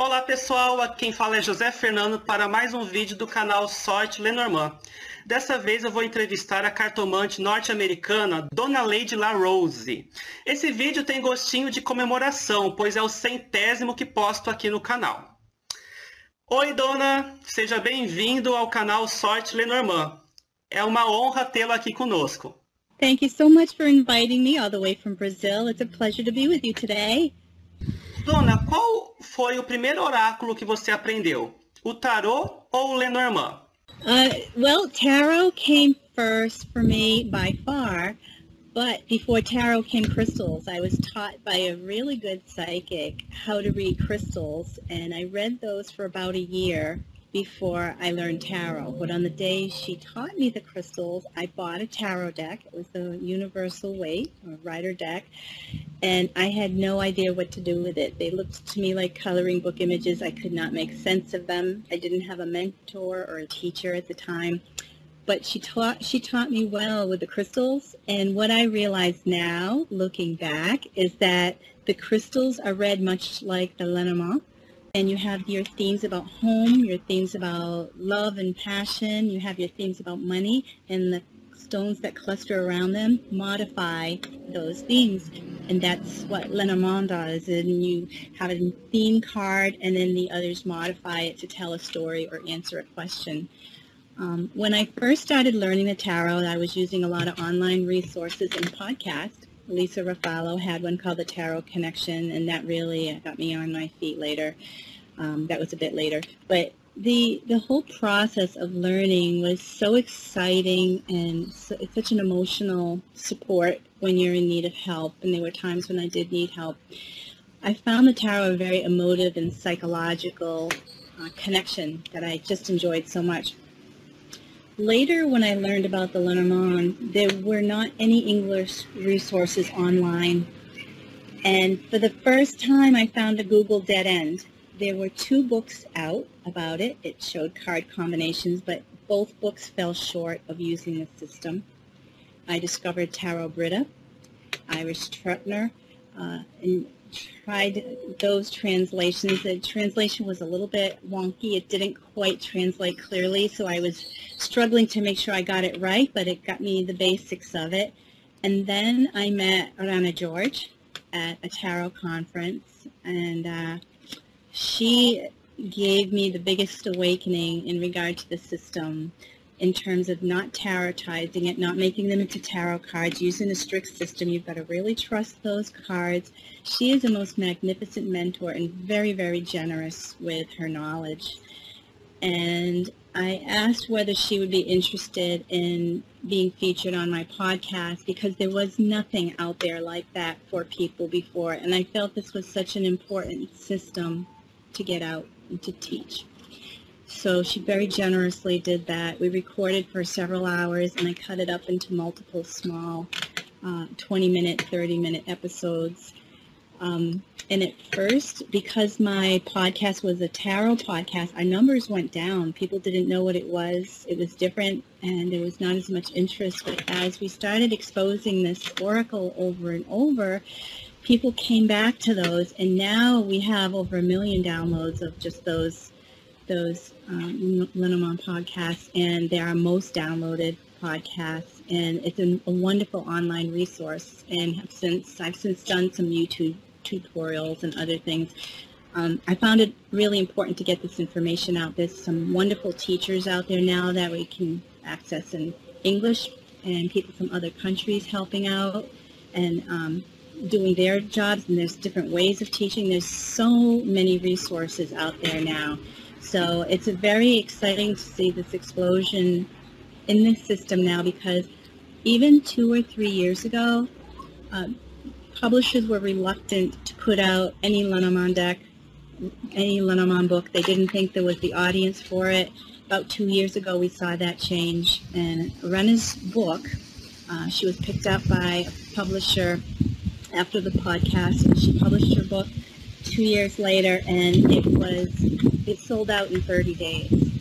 Olá pessoal, aqui quem fala é José Fernando para mais um vídeo do canal Sorte Lenormand. Dessa vez eu vou entrevistar a cartomante norte-americana Donnaleigh de LaRose. Esse vídeo tem gostinho de comemoração, pois é o 100º que posto aqui no canal. Oi dona, seja bem-vindo ao canal Sorte Lenormand. É uma honra tê-lo aqui conosco. Thank you so much for inviting me all the way from Brazil. It's a pleasure to be with you today. Dona, qual foi o primeiro oráculo que você aprendeu? O tarô ou o Lenormand? Well, tarot came first for me by far, but before tarot came crystals. I was taught by a really good psychic how to read crystals, and I read those for about a year before I learned tarot. But on the day she taught me the crystals, I bought a tarot deck. It was the universal weight, or rider deck, and I had no idea what to do with it. They looked to me like coloring book images. I could not make sense of them. I didn't have a mentor or a teacher at the time, but she taught me well with the crystals. And what I realize now, looking back, is that the crystals are read much like the Lenormand. And you have your themes about home, your themes about love and passion, you have your themes about money, and the stones that cluster around them modify those themes. And that's what Lenormand does. And you have a theme card, and then the others modify it to tell a story or answer a question. When I first started learning the tarot, I was using a lot of online resources and podcasts. Lisa Raffalo had one called The Tarot Connection, and that really got me on my feet later. That was a bit later. But the whole process of learning was so exciting, and it's such an emotional support when you're in need of help, and there were times when I did need help. I found the tarot a very emotive and psychological connection that I just enjoyed so much. Later, when I learned about the Lenormand, there were not any English resources online. And for the first time, I found a Google dead end. There were 2 books out about it. It showed card combinations, but both books fell short of using the system. I discovered Tarot Brita, Irish Trutner, and tried those translations. The translation was a little bit wonky. It didn't quite translate clearly, so I was struggling to make sure I got it right, but it got me the basics of it. And then I met Rana George at a tarot conference, and she gave me the biggest awakening in regard to the system, in terms of not tarotizing it, not making them into tarot cards, using a strict system. You've got to really trust those cards. She is the most magnificent mentor and very, very generous with her knowledge. And I asked whether she would be interested in being featured on my podcast, because there was nothing out there like that for people before. And I felt this was such an important system to get out and to teach. So she very generously did that. We recorded for several hours, and I cut it up into multiple small 20-minute, 30-minute episodes. And at first, because my podcast was a tarot podcast, our numbers went down. People didn't know what it was. It was different, and there was not as much interest. But as we started exposing this oracle over and over, people came back to those, and now we have over 1 million downloads of just those Lenormand podcasts, and they're our most downloaded podcasts, and it's a wonderful online resource. And I've since done some YouTube tutorials and other things. I found it really important to get this information out. There's some wonderful teachers out there now that we can access in English, and people from other countries helping out and doing their jobs, and there's different ways of teaching. There's so many resources out there now. So it's very exciting to see this explosion in this system now, because even 2 or 3 years ago, publishers were reluctant to put out any Lenormand deck, any Lenormand book. They didn't think there was the audience for it. About 2 years ago, we saw that change. And Rena's book, she was picked up by a publisher after the podcast, and she published her book 2 years later, and it sold out in 30 days.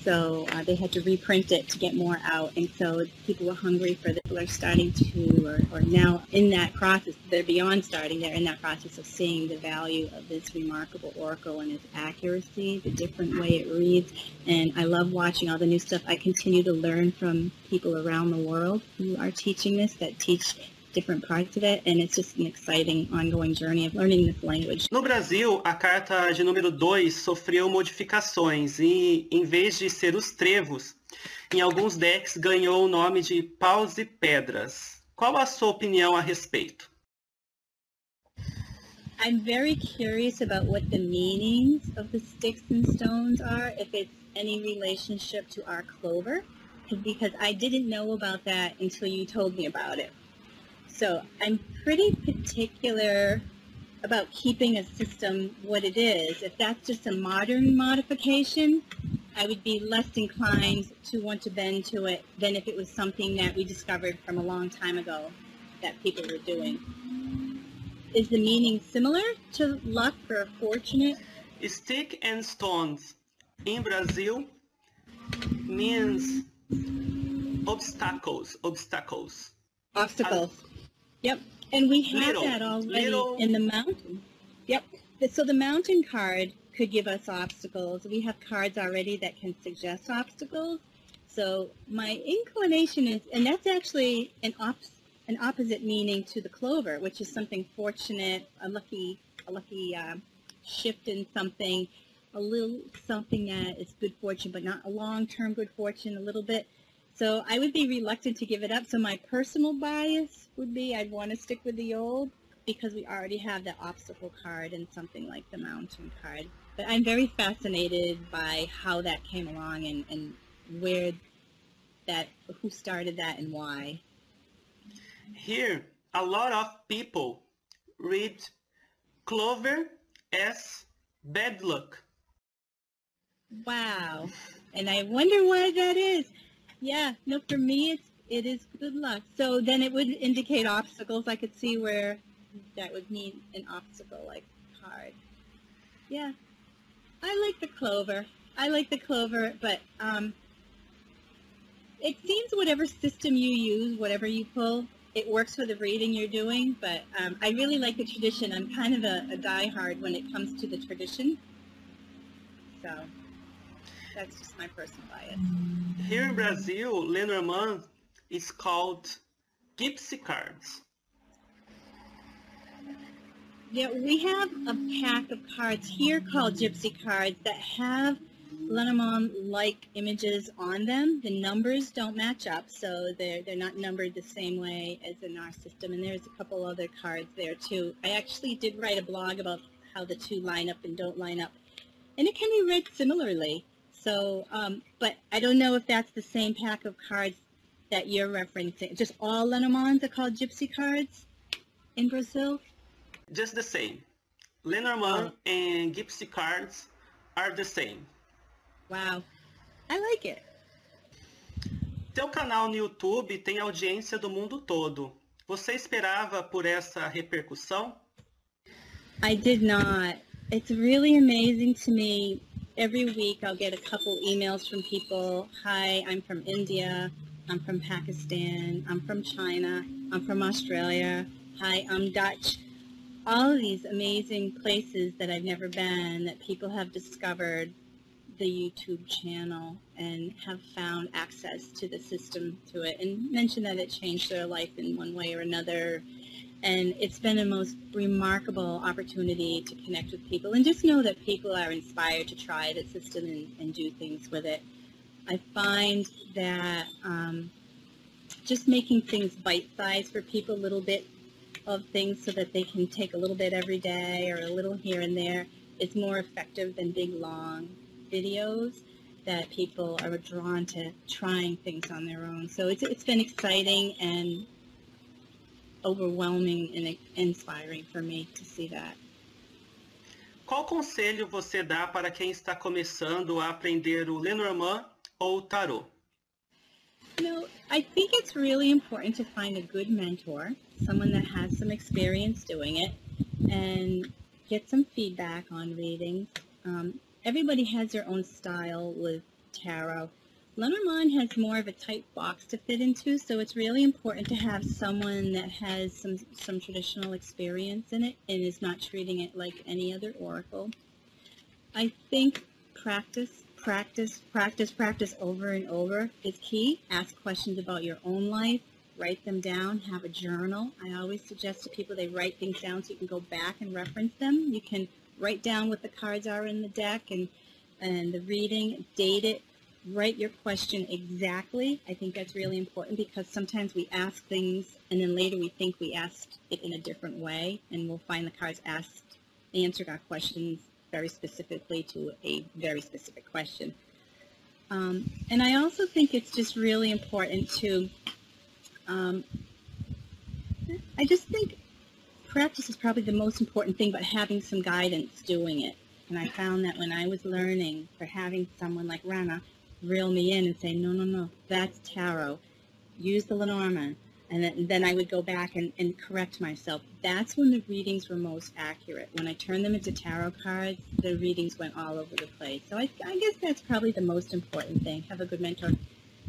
So they had to reprint it to get more out, and so people were hungry for it. People are starting to, or now in that process, they're beyond starting, they're in that process of seeing the value of this remarkable oracle and its accuracy, the different way it reads, and I love watching all the new stuff. I continue to learn from people around the world who are teaching this, that teach different parts of it, and it's just an exciting ongoing journey of learning this language. No Brasil, a carta de número 2 sofreu modificações e, em vez de ser os trevos, em alguns decks ganhou o nome de paus e pedras. Qual a sua opinião a respeito? I'm very curious about what the meanings of the sticks and stones are, if it's any relationship to our clover, because I didn't know about that until you told me about it. So I'm pretty particular about keeping a system what it is. If that's just a modern modification, I would be less inclined to want to bend to it than if it was something that we discovered from a long time ago that people were doing. Is the meaning similar to luck or fortunate? Stick and stones in Brazil means obstacles. Obstacles. Yep, and we have that already in the mountain. Yep, so the mountain card could give us obstacles. We have cards already that can suggest obstacles. So my inclination is, and that's actually an opposite meaning to the clover, which is something fortunate, a lucky shift in something, a little something that is good fortune, but not a long-term good fortune, a little bit. So I would be reluctant to give it up. So my personal bias would be I'd want to stick with the old because we already have the obstacle card and something like the mountain card. But I'm very fascinated by how that came along and where that, who started that and why. Here, a lot of people read clover as bad luck. Wow. And I wonder why that is. Yeah, no, for me, it is good luck. So then it would indicate obstacles. I could see where that would mean an obstacle-like card. Yeah, I like the clover. But it seems whatever system you use, whatever you pull, it works for the reading you're doing. But I really like the tradition. I'm kind of a diehard when it comes to the tradition. So that's just my personal bias. Here in Brazil, Lenormand is called gypsy cards. Yeah, we have a pack of cards here called gypsy cards that have Lenormand-like images on them. The numbers don't match up, so they're not numbered the same way as in our system. And there's a couple other cards there too. I actually did write a blog about how the two line up and don't line up, and it can be read similarly. So, but I don't know if that's the same pack of cards that you're referencing. Just all Lenormands are called gypsy cards in Brazil? Just the same. Lenormand and gypsy cards are the same. Wow, I like it. Teu canal no YouTube tem audiência do mundo todo. Você esperava por essa repercussão? I did not. It's really amazing to me. Every week I'll get a couple emails from people. Hi, I'm from India. I'm from Pakistan. I'm from China. I'm from Australia. Hi, I'm Dutch. All of these amazing places that I've never been, that people have discovered the YouTube channel and have found access to the system through it, and mentioned that it changed their life in one way or another. And it's been a most remarkable opportunity to connect with people and just know that people are inspired to try the system and do things with it. I find that just making things bite-sized for people, a little bit of things so that they can take a little bit every day or a little here and there, is more effective than big, long videos that people are drawn to trying things on their own. So it's been exciting and overwhelming and inspiring for me to see that. Qual conselho você dá para quem está começando a aprender o Lenormand ou o tarô? You know, I think it's really important to find a good mentor, someone that has some experience doing it, and get some feedback on readings. Everybody has their own style with tarot. Lenormand has more of a tight box to fit into, so it's really important to have someone that has some traditional experience in it and is not treating it like any other oracle. I think practice over and over is key. Ask questions about your own life. Write them down. Have a journal. I always suggest to people they write things down so you can go back and reference them. You can write down what the cards are in the deck and the reading, date it, write your question exactly. I think that's really important because sometimes we ask things and then later we think we asked it in a different way, and we'll find the cards answered our questions very specifically to a very specific question. And I also think it's just really important to, I just think practice is probably the most important thing, but having some guidance doing it. And I found that when I was learning, for having someone like Rana reel me in and say, no, that's tarot. Use the Lenormand. And then I would go back and correct myself. That's when the readings were most accurate. When I turned them into tarot cards, the readings went all over the place. So I guess that's probably the most important thing. Have a good mentor.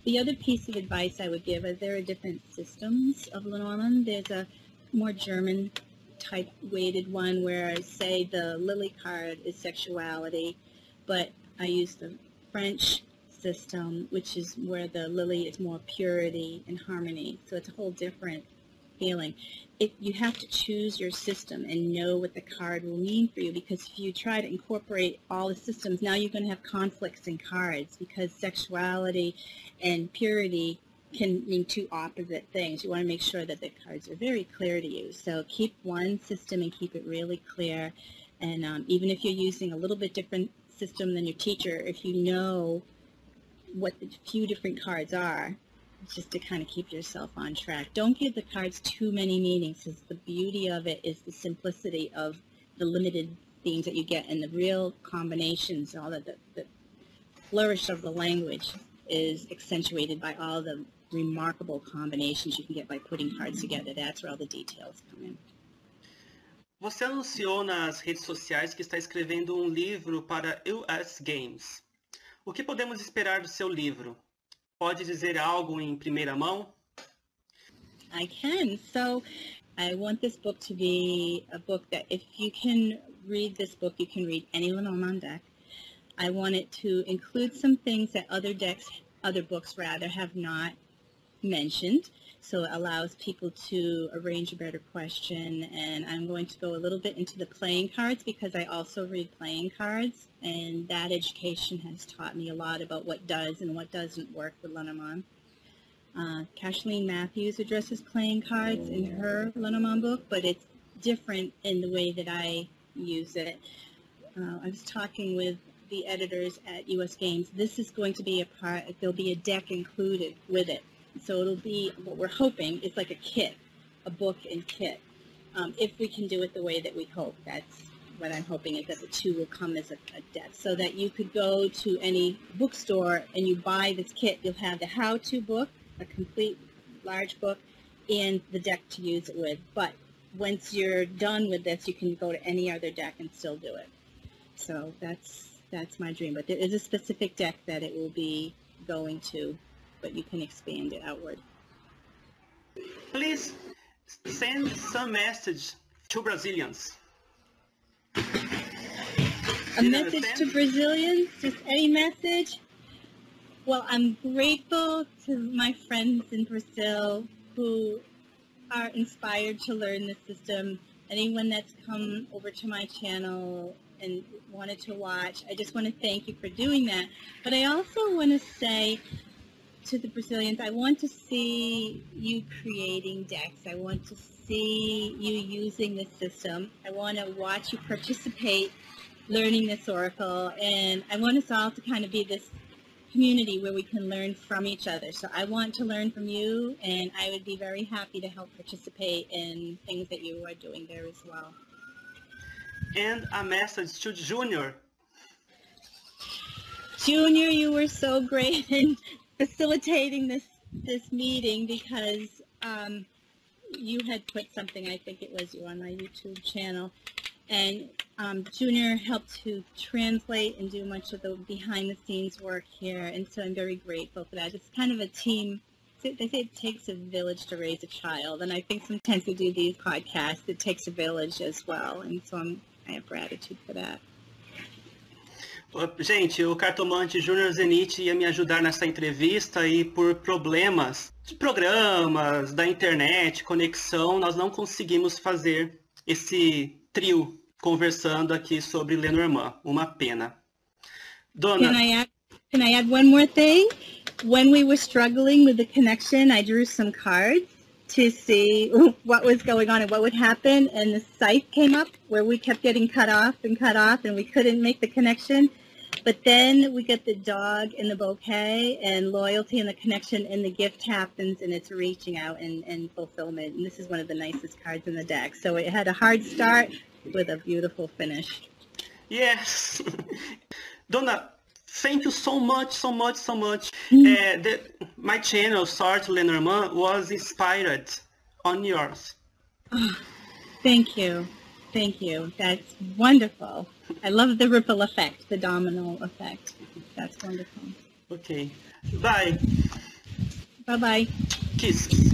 The other piece of advice I would give is there are different systems of Lenormand. There's a more German type weighted one where, say, the lily card is sexuality, but I use the French system, which is where the lily is more purity and harmony. So it's a whole different feeling. You have to choose your system and know what the card will mean for you, because if you try to incorporate all the systems, now you're going to have conflicts in cards because sexuality and purity can mean two opposite things. You want to make sure that the cards are very clear to you. So keep one system and keep it really clear. And even if you're using a little bit different system than your teacher, if you know what the few different cards are, just to kind of keep yourself on track. Don't give the cards too many meanings, because the beauty of it is the simplicity of the limited themes that you get, and the real combinations, all the flourish of the language is accentuated by all the remarkable combinations you can get by putting cards together. That's where all the details come in. Você anunciou nas redes sociais que está escrevendo um livro para US Games. O que podemos esperar do seu livro? Pode dizer algo em primeira mão? I can. So I want this book to be a book that if you can read this book, you can read any Lenormand deck. I want it to include some things that other books have not mentioned. So it allows people to arrange a better question, and I'm going to go a little bit into the playing cards because I also read playing cards, and that education has taught me a lot about what does and what doesn't work with Lenormand. Kathleen Matthews addresses playing cards in her Lenormand book, but it's different in the way that I use it. I was talking with the editors at US Games. This is going to be there'll be a deck included with it. So it'll be, what we're hoping, is like a kit, a book and kit. If we can do it the way that we hope. That's what I'm hoping, is that the two will come as a deck. So that you could go to any bookstore and you buy this kit. You'll have the how-to book, a complete large book, and the deck to use it with. But once you're done with this, you can go to any other deck and still do it. So that's my dream. But there is a specific deck that it will be going to, but you can expand it outward. Please send some message to Brazilians. A message to Brazilians? Just any message? Well, I'm grateful to my friends in Brazil who are inspired to learn the system. Anyone that's come over to my channel and wanted to watch, I just want to thank you for doing that. But I also want to say to the Brazilians, I want to see you creating decks. I want to see you using the system. I want to watch you participate, learning this oracle, and I want us all to kind of be this community where we can learn from each other. So I want to learn from you, and I would be very happy to help participate in things that you are doing there as well. And a message to Junior. Junior, you were so great in facilitating this meeting, because you had put something, I think it was you, on my YouTube channel, and Junior helped to translate and do much of the behind-the-scenes work here, and so I'm very grateful for that. It's kind of a team. They say it takes a village to raise a child, and I think sometimes we do these podcasts, it takes a village as well, and so I have gratitude for that. Gente, o cartomante Júnior Zenit ia me ajudar nessa entrevista e por problemas de programas, da internet, conexão, nós não conseguimos fazer esse trio conversando aqui sobre Lenormand. Uma pena. Dona... Can I add one more thing? When we were struggling with the connection, I drew some cards to see what was going on and what would happen, and the site came up where we kept getting cut off, and we couldn't make the connection. But then we get the dog and the bouquet and loyalty and the connection, and the gift happens, and it's reaching out and fulfillment. And this is one of the nicest cards in the deck. So it had a hard start with a beautiful finish. Yes. Donna, thank you so much, so much, so much. My channel, Sorte Lenormand, was inspired on yours. Oh, thank you. Thank you. That's wonderful. I love the ripple effect, the domino effect. That's wonderful. Okay. Bye. Bye-bye. Kisses.